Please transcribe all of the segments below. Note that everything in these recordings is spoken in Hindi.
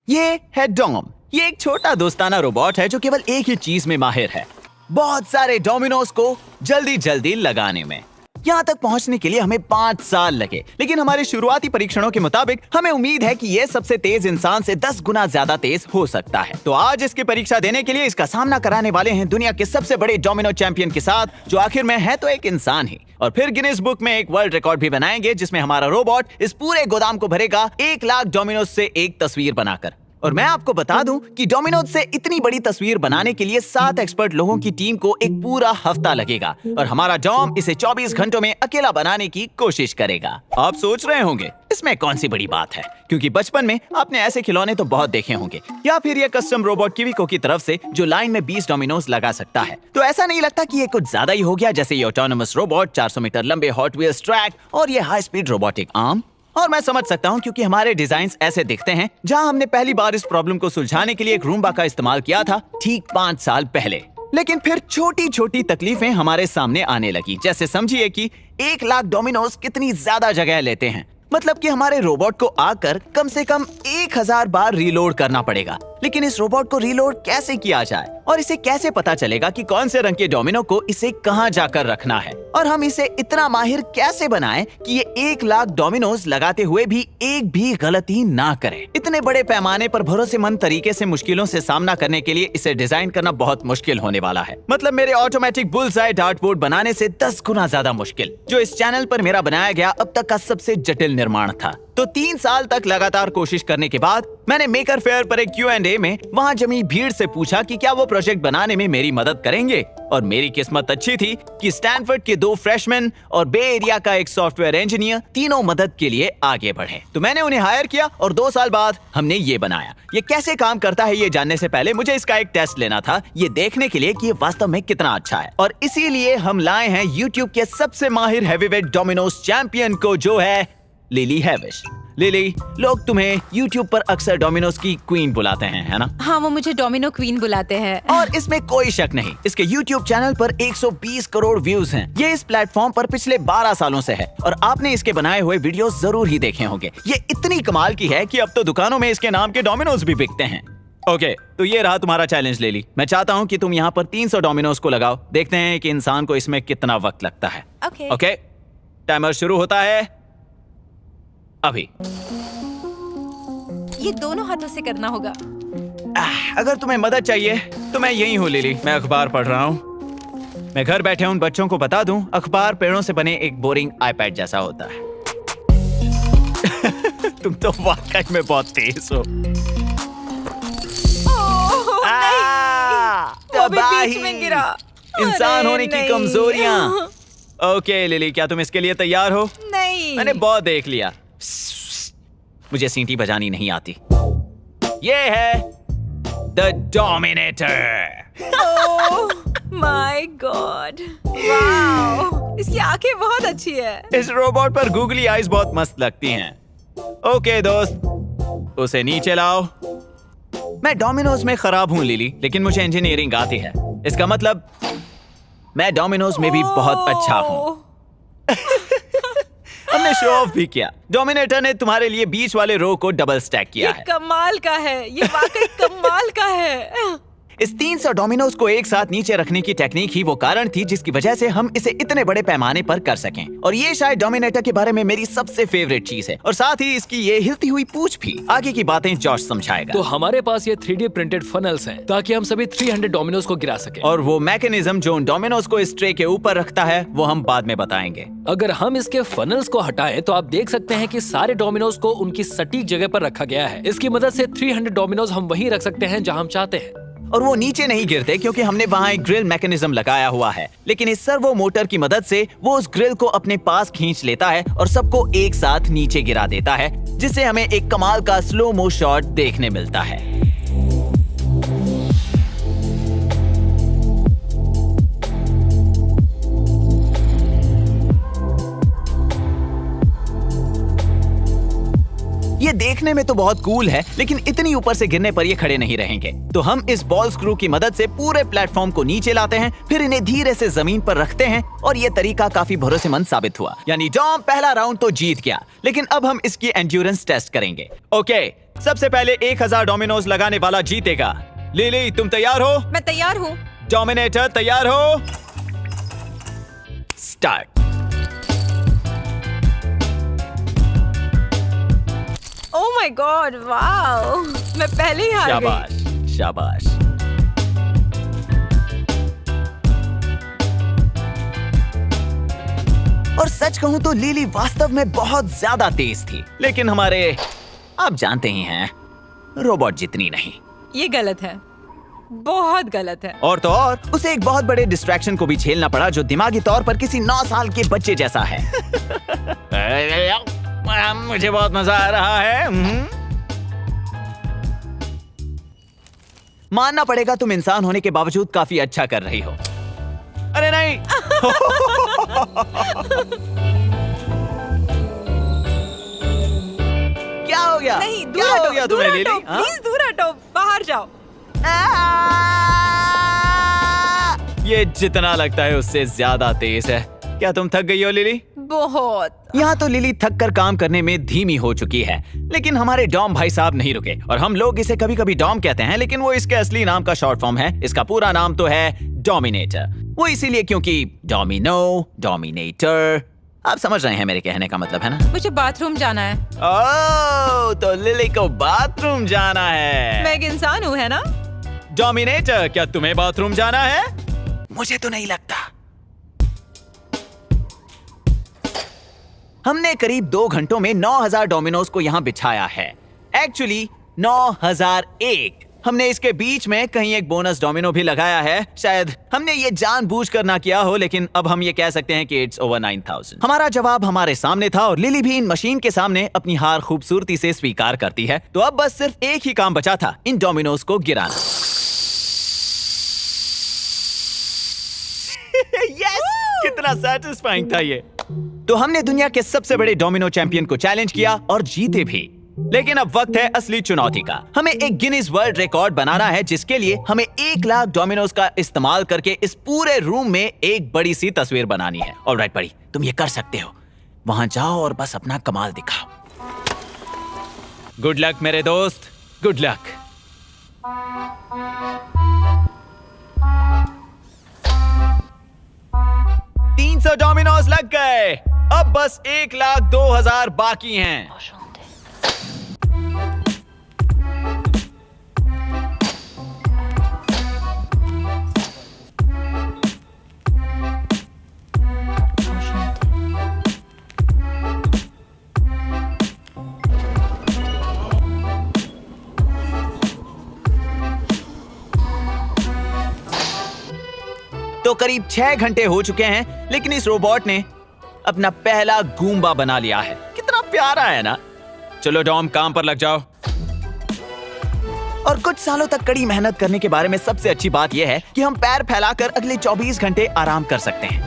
ये है डॉम। ये एक छोटा दोस्ताना रोबोट है जो केवल एक ही चीज में माहिर है, बहुत सारे डोमिनोज को जल्दी जल्दी लगाने में। यहाँ तक पहुँचने के लिए हमें 5 साल लगे, लेकिन हमारे शुरुआती परीक्षणों के मुताबिक हमें उम्मीद है कि ये सबसे तेज इंसान से 10 गुना ज्यादा तेज हो सकता है। तो आज इसकी परीक्षा देने के लिए इसका सामना कराने वाले हैं दुनिया के सबसे बड़े डोमिनो चैंपियन के साथ, जो आखिर में है तो एक इंसान ही। और फिर गिनीज बुक में एक वर्ल्ड रिकॉर्ड भी बनाएंगे, जिसमें हमारा रोबोट इस पूरे गोदाम को भरेगा 1 लाख डोमिनोज से एक तस्वीर बनाकर। और मैं आपको बता दूं कि डोमिनोज से इतनी बड़ी तस्वीर बनाने के लिए 7 एक्सपर्ट लोगों की टीम को एक पूरा हफ्ता लगेगा, और हमारा डॉम इसे 24 घंटों में अकेला बनाने की कोशिश करेगा। आप सोच रहे होंगे इसमें कौन सी बड़ी बात है, क्योंकि बचपन में आपने ऐसे खिलौने तो बहुत देखे होंगे, या फिर ये कस्टम रोबोट किविको की तरफ से जो लाइन में 20 डोमिनोज लगा सकता है। तो ऐसा नहीं लगता कि ये कुछ ज्यादा ही हो गया, जैसे ये ऑटोनोमस रोबोट, 400 मीटर लंबे हॉट व्हील्स ट्रैक और ये हाई स्पीड रोबोटिक आर्म। और मैं समझ सकता हूँ, क्योंकि हमारे डिजाइन्स ऐसे दिखते हैं। जहाँ हमने पहली बार इस प्रॉब्लम को सुलझाने के लिए एक रूम्बा का इस्तेमाल किया था ठीक 5 साल पहले। लेकिन फिर छोटी छोटी तकलीफें हमारे सामने आने लगी, जैसे समझिए कि 1 लाख डोमिनोज कितनी ज्यादा जगह लेते हैं। मतलब कि हमारे रोबोट को आकर कम से कम 1000 बार रीलोड करना पड़ेगा। लेकिन इस रोबोट को रीलोड कैसे किया जाए, और इसे कैसे पता चलेगा कि कौन से रंग के डोमिनो को इसे कहां जाकर रखना है, और हम इसे इतना माहिर कैसे बनाएं कि ये 1 लाख डोमिनोज लगाते हुए भी एक भी गलती ना करे। इतने बड़े पैमाने पर भरोसेमंद तरीके से मुश्किलों से सामना करने के लिए इसे डिजाइन करना बहुत मुश्किल होने वाला है। मतलब मेरे ऑटोमेटिक बुल्सआई डार्टबोर्ड बनाने से 10 गुना ज्यादा मुश्किल, जो इस चैनल पर मेरा बनाया गया अब तक का सबसे जटिल निर्माण था। तो 3 साल तक लगातार कोशिश करने के बाद मैंने मेकर फेयर पर एक Q&A में वहाँ जमी भीड़ से पूछा कि क्या वो प्रोजेक्ट बनाने में मेरी मदद करेंगे। और मेरी किस्मत अच्छी थी कि स्टैनफोर्ड के 2 फ्रेशमैन और बे एरिया का एक सॉफ्टवेयर इंजीनियर तीनों मदद के लिए आगे बढ़े। तो मैंने उन्हें हायर किया और 2 साल बाद हमने ये बनाया। ये कैसे काम करता है ये जानने से पहले मुझे इसका एक टेस्ट लेना था, ये देखने के लिए कि ये वास्तव में कितना अच्छा है। और इसीलिए हम लाए हैं YouTube के सबसे माहिर हैवीवेट डोमिनोज चैंपियन को, जो है लिली हैविश। लिली, लोग तुम्हें YouTube पर अक्सर डोमिनोज की क्वीन बुलाते हैं, है ना? हाँ, वो मुझे डोमिनो क्वीन बुलाते हैं। और इसमें कोई शक नहीं, इसके YouTube चैनल पर 120 करोड़ व्यूज हैं। ये इस प्लेटफॉर्म पर पिछले 12 सालों से है, और आपने इसके बनाए हुए वीडियोस जरूर ही देखे होंगे। ये इतनी कमाल की है कि अब तो दुकानों में इसके नाम के डोमिनोज भी बिकते हैं। ओके, तो ये रहा तुम्हारा चैलेंज लिली। मैं चाहता हूँ कि तुम यहाँ पर 300 डोमिनोज को लगाओ। देखते हैं कि इंसान को इसमें कितना वक्त लगता है। ओके, टाइमर शुरू होता है अभी। ये दोनों हाथों से करना होगा। अगर तुम्हें मदद चाहिए तो मैं यही हूँ लिली, मैं अखबार पढ़ रहा हूँ। मैं घर बैठे उन बच्चों को बता दूं, अखबार पेड़ों से बने एक बोरिंग आईपैड जैसा होता है। तुम तो वाकई में बहुत तेज हो। बीच में गिरा। इंसान होने की कमजोरियां। ओके लिली, क्या तुम इसके लिए तैयार हो? नहीं, मैंने बहुत देख लिया। मुझे सीटी बजानी नहीं आती। ये है the dominator. Oh my God, wow, इसकी आंखें बहुत अच्छी है। इस रोबोट पर गूगली आईज बहुत मस्त लगती हैं। ओके दोस्त, उसे नीचे लाओ। मैं डोमिनोज में खराब हूँ लिली, लेकिन मुझे इंजीनियरिंग आती है। इसका मतलब मैं डोमिनोज में भी बहुत अच्छा हूँ। हमने शो ऑफ भी किया। डोमिनेटर ने तुम्हारे लिए बीच वाले रो को डबल स्टैक किया है। ये कमाल का है, ये वाकई कमाल का है। इस 300 डोमिनोज को एक साथ नीचे रखने की टेक्निक ही वो कारण थी जिसकी वजह से हम इसे इतने बड़े पैमाने पर कर सकें। और ये शायद डोमिनेटर के बारे में मेरी सबसे फेवरेट चीज है, और साथ ही इसकी ये हिलती हुई पूंछ भी। आगे की बातें जॉश समझाएगा। तो हमारे पास ये 3D प्रिंटेड फनल्स हैं, ताकि हम सभी 300 डोमिनोज को गिरा सकें। और वो मैकेनिज्म जो उन डोमिनोज को इस ट्रे के ऊपर रखता है, वो हम बाद में बताएंगे। अगर हम इसके फनल्स को हटाएं तो आप देख सकते हैं कि सारे डोमिनोज को उनकी सटीक जगह पर रखा गया है। इसकी मदद से 300 डोमिनोज हम वहीं रख सकते हैं जहां हम चाहते हैं। और वो नीचे नहीं गिरते, क्योंकि हमने वहाँ एक ग्रिल मैकेनिज्म लगाया हुआ है। लेकिन इस सर्वो मोटर की मदद से वो उस ग्रिल को अपने पास खींच लेता है और सबको एक साथ नीचे गिरा देता है, जिससे हमें एक कमाल का स्लो मो शॉट देखने मिलता है। ये देखने में तो बहुत कूल है, लेकिन इतनी ऊपर से गिरने पर ये खड़े नहीं रहेंगे। तो हम इस बॉल स्क्रू की मदद से पूरे प्लेटफॉर्म को नीचे लाते हैं, फिर इन्हें धीरे से जमीन पर रखते हैं, और ये तरीका काफी भरोसेमंद साबित हुआ। यानी डॉम पहला राउंड तो जीत गया, लेकिन अब हम इसकी एंड्योरेंस टेस्ट करेंगे। ओके, सबसे पहले 1000 डोमिनोज लगाने वाला जीतेगा। लिली, तुम तैयार हो? मैं तैयार हूँ। डोमिनेटर तैयार हो? Start. Oh my God, wow, मैं पहले ही हार गई। शाबाश, शाबाश। और सच कहूं तो लिली वास्तव में बहुत ज्यादा तेज थी, लेकिन हमारे, आप जानते ही हैं, रोबोट जितनी नहीं। ये गलत है, बहुत गलत है। और तो और उसे एक बहुत बड़े डिस्ट्रैक्शन को भी झेलना पड़ा जो दिमागी तौर पर किसी 9 साल के बच्चे जैसा है। मुझे बहुत मजा आ रहा है। मानना पड़ेगा तुम इंसान होने के बावजूद काफी अच्छा कर रही हो। अरे नहीं। क्या हो गया? नहीं, दूर क्या हो हटो, गया दूर तुम्हें हटो, लिली? हाँ? प्लीज दूर हटो, बाहर जाओ। ये जितना लगता है उससे ज्यादा तेज है। क्या तुम थक गई हो लिली? बहुत। यहाँ तो लिली थक कर काम करने में धीमी हो चुकी है, लेकिन हमारे डॉम भाई साहब नहीं रुके। और हम लोग इसे कभी कभी डॉम कहते हैं, लेकिन वो इसके असली नाम का शॉर्ट फॉर्म है। इसका पूरा नाम तो है डोमिनेटर। वो इसीलिए क्योंकि डोमिनो, डोमिनेटर, आप समझ रहे हैं मेरे कहने का मतलब, है ना? मुझे बाथरूम जाना है। ओह, तो लिली को बाथरूम जाना है। मैं एक इंसान हूँ, है ना? डोमिनेटर, क्या तुम्हें बाथरूम जाना है? मुझे तो नहीं लगता। हमने करीब 2 घंटों में 9000 डोमिनोज को यहाँ बिछाया है। एक्चुअली 9001। हमने इसके बीच में कहीं एक बोनस डोमिनो भी लगाया है। शायद हमने ये जानबूझकर ना किया हो, लेकिन अब हम ये कह सकते हैं कि इट्स ओवर 9000। हमारा जवाब हमारे सामने था और लिली भी इन मशीन के सामने अपनी हार खूबसूरती से स्वीकार करती है। तो अब बस सिर्फ एक ही काम बचा था, इन डोमिनोज को गिराना। Yes! कितना सैटिस्फाइंग था ये। तो हमने दुनिया के सबसे बड़े डोमिनो चैंपियन को चैलेंज किया और जीते भी। लेकिन अब वक्त है असली चुनौती का। हमें एक गिनीज वर्ल्ड रिकॉर्ड बनाना है, जिसके लिए हमें 1 लाख डोमिनोज का इस्तेमाल करके इस पूरे रूम में एक बड़ी सी तस्वीर बनानी है। ऑलराइट बड़ी, तुम ये कर सकते हो। वहां जाओ और बस अपना कमाल दिखाओ। गुड लक मेरे दोस्त, गुड लक। $300 डोमिनोज लग गए। अब बस 1,02,000 बाकी हैं। तो करीब 6 घंटे हो चुके हैं, लेकिन इस रोबोट ने अपना पहला गूंबा बना लिया है। कितना प्यारा है ना? चलो डॉम, काम पर लग जाओ। और कुछ सालों तक कड़ी मेहनत करने के बारे में सबसे अच्छी बात यह है कि हम पैर फैलाकर अगले 24 घंटे आराम कर सकते हैं।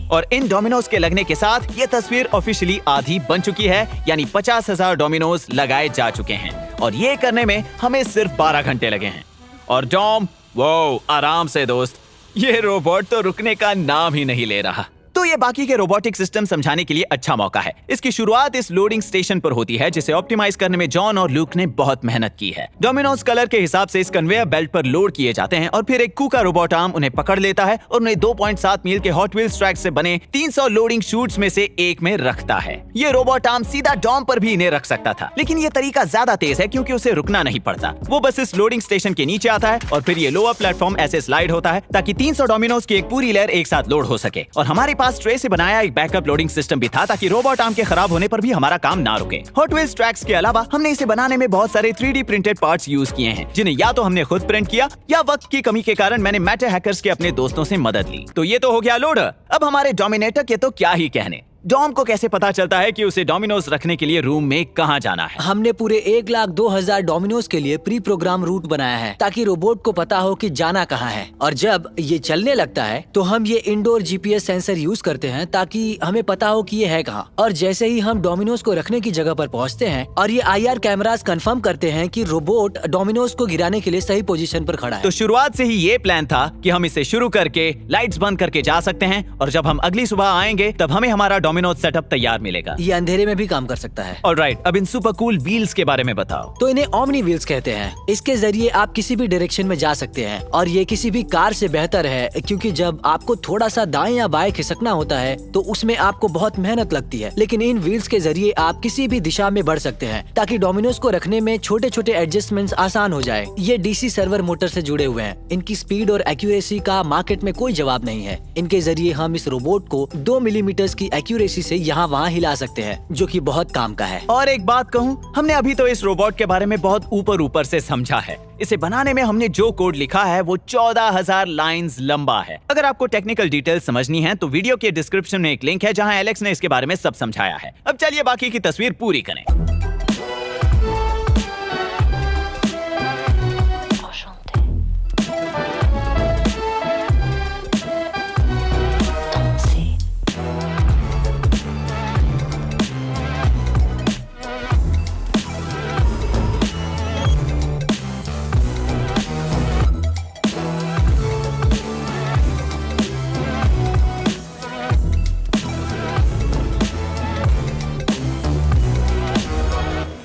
और इन डोमिनोज के लगने के साथ ये तस्वीर ऑफिशियली आधी बन चुकी है, यानी 50,000 डोमिनोज लगाए जा चुके हैं। और ये करने में हमें सिर्फ 12 घंटे लगे हैं। और डॉम, वो आराम से दोस्त, ये रोबोट तो रुकने का नाम ही नहीं ले रहा। तो ये बाकी के रोबोटिक सिस्टम समझाने के लिए अच्छा मौका है। इसकी शुरुआत इस लोडिंग स्टेशन पर होती है, जिसे ऑप्टिमाइज करने में जॉन और लूक ने बहुत मेहनत की है। डोमिनोज कलर के हिसाब से इस कन्वेयर बेल्ट पर लोड किए जाते हैं और फिर एक कुका रोबोट आर्म उन्हें पकड़ लेता है और उन्हें 2.7 मील के हॉट व्हील्स ट्रैक से बने 300 लोडिंग शूट्स में से एक में रखता है। ये रोबोट आर्म सीधा डॉम पर भी इन्हें रख सकता था, लेकिन ये तरीका ज्यादा तेज है क्योंकि उसे रुकना नहीं पड़ता। वो बस इस लोडिंग स्टेशन के नीचे आता है और फिर ये लोअर प्लेटफॉर्म ऐसे स्लाइड होता है ताकि 300 डोमिनोज की एक पूरी लेयर एक साथ लोड हो सके। और हमारे पास ट्रे से बनाया एक बैकअप लोडिंग सिस्टम भी था ताकि रोबोट आर्म के खराब होने पर भी हमारा काम ना रुके। हॉट व्हील्स ट्रैक्स के अलावा हमने इसे बनाने में बहुत सारे 3D प्रिंटेड पार्ट्स यूज किए हैं, जिन्हें या तो हमने खुद प्रिंट किया या वक्त की कमी के कारण मैंने मैटर हैकर्स के अपने दोस्तों से मदद ली। तो ये तो हो गया लोड। अब हमारे डोमिनेटर के तो क्या ही कहने। डॉम को कैसे पता चलता है कि उसे डोमिनोज रखने के लिए रूम में कहाँ जाना है? हमने पूरे 1,02,000 डोमिनोज के लिए प्री प्रोग्राम रूट बनाया है ताकि रोबोट को पता हो कि जाना कहाँ है। और जब ये चलने लगता है तो हम ये इंडोर GPS सेंसर यूज करते हैं ताकि हमें पता हो कि ये है कहाँ। और जैसे ही हम डोमिनोज को रखने की जगह पर पहुँचते हैं और ये IR कैमरास कंफर्म करते हैं कि रोबोट डोमिनोज को गिराने के लिए सही पोजीशन पर खड़ा है। तो शुरुआत से ही ये प्लान था कि हम इसे शुरू करके लाइट्स बंद करके जा सकते हैं, और जब हम अगली सुबह आएंगे तब हमें हमारा डोमिनोज सेटअप तैयार मिलेगा। ये अंधेरे में भी काम कर सकता है। ऑलराइट, अब इन सुपर कूल व्हील्स के बारे में बताओ। तो इन्हें ओमनी व्हील्स कहते हैं। इसके जरिए आप किसी भी डायरेक्शन में जा सकते हैं और ये किसी भी कार से बेहतर है, क्योंकि जब आपको थोड़ा सा दाएं या बाएं खिसकना होता है तो उसमें आपको बहुत मेहनत लगती है, लेकिन इन व्हील्स के जरिए आप किसी भी दिशा में बढ़ सकते हैं ताकि डोमिनोज को रखने में छोटे छोटे एडजस्टमेंट्स आसान हो जाए। ये डीसी सर्वर मोटर से जुड़े हुए हैं। इनकी स्पीड और एक्यूरेसी का मार्केट में कोई जवाब नहीं है। इनके जरिए हम इस रोबोट को 2 मिलीमीटर की एक्यूरेसी से यहाँ वहाँ हिला सकते हैं, जो कि बहुत काम का है। और एक बात कहूँ, हमने अभी तो इस रोबोट के बारे में बहुत ऊपर से समझा है। इसे बनाने में हमने जो कोड लिखा है वो 14,000 लाइंस लंबा है। अगर आपको टेक्निकल डिटेल्स समझनी है तो वीडियो के डिस्क्रिप्शन में एक लिंक है जहां एलेक्स ने इसके बारे में सब समझाया है। अब चलिए बाकी की तस्वीर पूरी करें।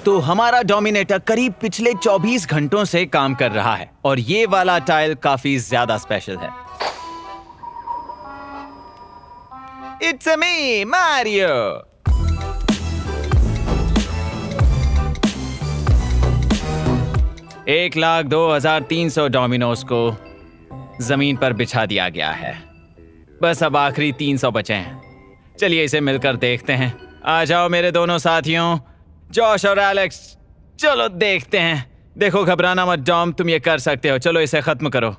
तो हमारा डोमिनेटर करीब पिछले 24 घंटों से काम कर रहा है और ये वाला टाइल काफी ज्यादा स्पेशल है। It's me Mario. एक 1,02,300 डोमिनोज को जमीन पर बिछा दिया गया है। बस अब आखिरी 300 बचे हैं। चलिए इसे मिलकर देखते हैं। आ जाओ मेरे दोनों साथियों, जॉश और एलेक्स, चलो देखते हैं। देखो, घबराना मत डॉम, तुम ये कर सकते हो। चलो इसे खत्म करो।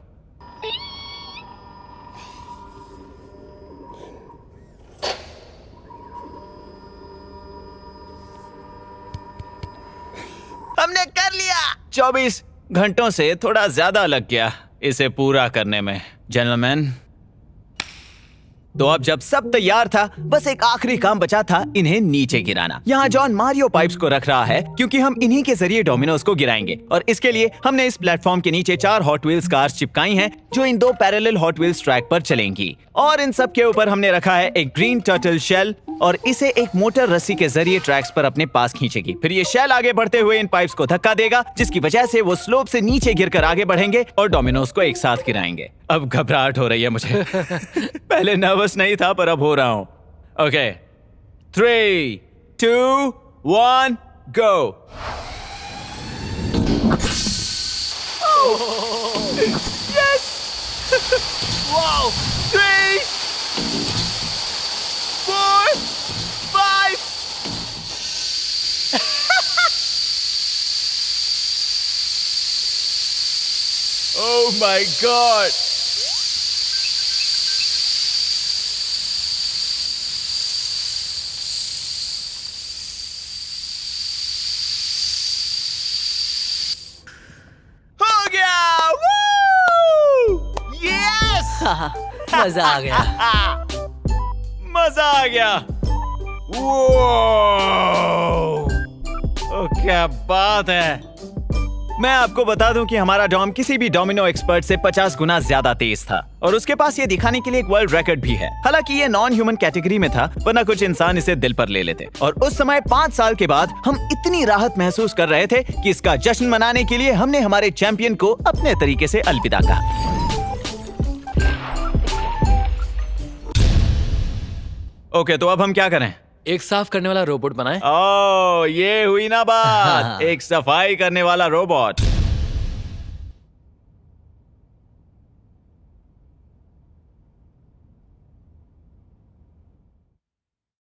हमने कर लिया। 24 घंटों से थोड़ा ज्यादा लग गया इसे पूरा करने में, जेंटलमैन। तो अब जब सब तैयार था, बस एक आखिरी काम बचा था, इन्हें नीचे गिराना। यहाँ जॉन मारियो पाइप्स को रख रहा है क्योंकि हम इन्हीं के जरिए डोमिनोज को गिराएंगे। और इसके लिए हमने इस प्लेटफॉर्म के नीचे 4 हॉट व्हील्स कार्स चिपकाई हैं जो इन 2 पैरेलल हॉट व्हील्स ट्रैक पर चलेंगी। और इन सब के ऊपर हमने रखा है एक ग्रीन टर्टल शेल और इसे एक मोटर रस्सी के जरिए ट्रैक्स पर अपने पास खींचेगी। फिर ये शेल आगे बढ़ते हुए इन पाइप्स को धक्का देगा, जिसकी वजह से वो स्लोप से नीचे गिरकर आगे बढ़ेंगे और डोमिनोज को एक साथ गिराएंगे। अब घबराहट हो रही है मुझे। पहले नर्वस नहीं था, पर अब हो रहा हूं। Okay, 3, 2, 1, go. Yes! Wow! 3, 4, 5. Oh my God! हो गया! Woo! Yes! मजा आ गया। मजा आ गया। ओ, क्या बात है। मैं आपको बता दूं कि हमारा डॉम किसी भी डोमिनो एक्सपर्ट से 50 गुना ज्यादा तेज था और उसके पास ये दिखाने के लिए एक वर्ल्ड रिकॉर्ड भी है। हालांकि ये नॉन ह्यूमन कैटेगरी में था, वरना कुछ इंसान इसे दिल पर ले लेते। और उस समय 5 साल के बाद हम इतनी राहत महसूस कर रहे थे कि इसका जश्न मनाने के लिए हमने हमारे चैंपियन को अपने तरीके से अलविदा कहा। ओके, तो अब हम क्या करें? एक साफ करने वाला रोबोट बनाएं। ओह, ये हुई ना बात। एक सफाई करने वाला रोबोट।